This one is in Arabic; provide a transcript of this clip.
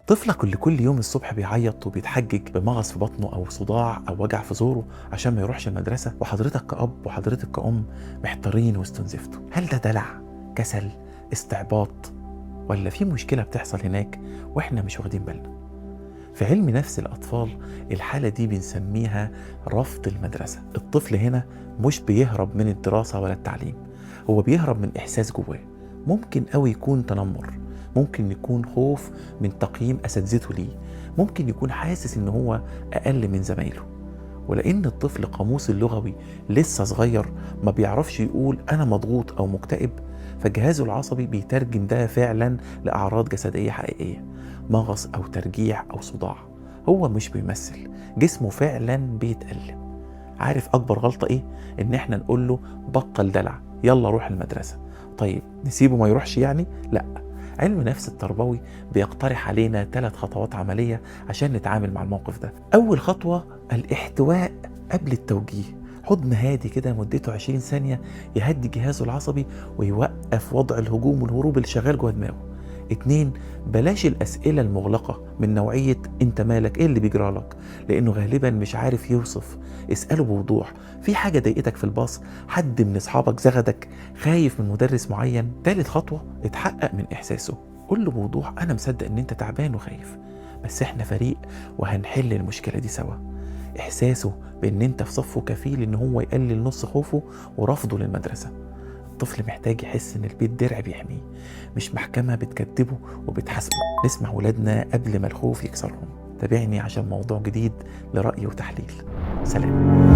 طفلك اللي كل يوم الصبح بيعيط وبيتحجج بمغص في بطنه أو صداع أو وجع في زوره عشان ما يروحش المدرسة، وحضرتك كأب وحضرتك كأم محتارين واستنزفتوا، هل ده دلع، كسل، استعباط، ولا في مشكلة بتحصل هناك وإحنا مش واخدين بالنا؟ في علم نفس الأطفال الحالة دي بنسميها رفض المدرسة. الطفل هنا مش بيهرب من الدراسة ولا التعليم، هو بيهرب من إحساس جواه، ممكن قوي يكون تنمر، ممكن يكون خوف من تقييم أساتذته ليه، ممكن يكون حاسس إن هو أقل من زمايله. ولأن الطفل قاموس اللغوي لسه صغير ما بيعرفش يقول أنا مضغوط أو مكتئب، فجهازه العصبي بيترجم ده فعلا لأعراض جسدية حقيقية، مغص أو ترجيع أو صداع. هو مش بيمثل، جسمه فعلا بيتألم. عارف أكبر غلطة إيه؟ إن إحنا نقول له بطل دلع، يلا روح المدرسة. طيب نسيبه ما يروحش يعني؟ لأ. علم نفس التربوي بيقترح علينا 3 خطوات عملية عشان نتعامل مع الموقف ده. أول خطوة الاحتواء قبل التوجيه. حضن هادي كده مدته 20 ثانية يهدي جهازه العصبي ويوقف وضع الهجوم والهروب اللي شغال جوه دماغه. 2، بلاش الأسئلة المغلقة من نوعية انت مالك، ايه اللي بيجرالك، لانه غالبا مش عارف يوصف. اسأله بوضوح، في حاجة ضايقتك في الباص، حد من اصحابك زغدك، خايف من مدرس معين. 3 خطوة، اتحقق من احساسه، قول له بوضوح انا مصدق ان انت تعبان وخايف، بس احنا فريق وهنحل المشكلة دي سوا. احساسه بان انت في صفه كفيل ان هو يقلل نص خوفه ورفضه للمدرسة. الطفل محتاج يحس ان البيت درع بيحميه، مش محكمة بتكدبه وبتحاسبه. نسمع ولادنا قبل ما الخوف يكسرهم. تابعني عشان موضوع جديد لرأي وتحليل. سلام.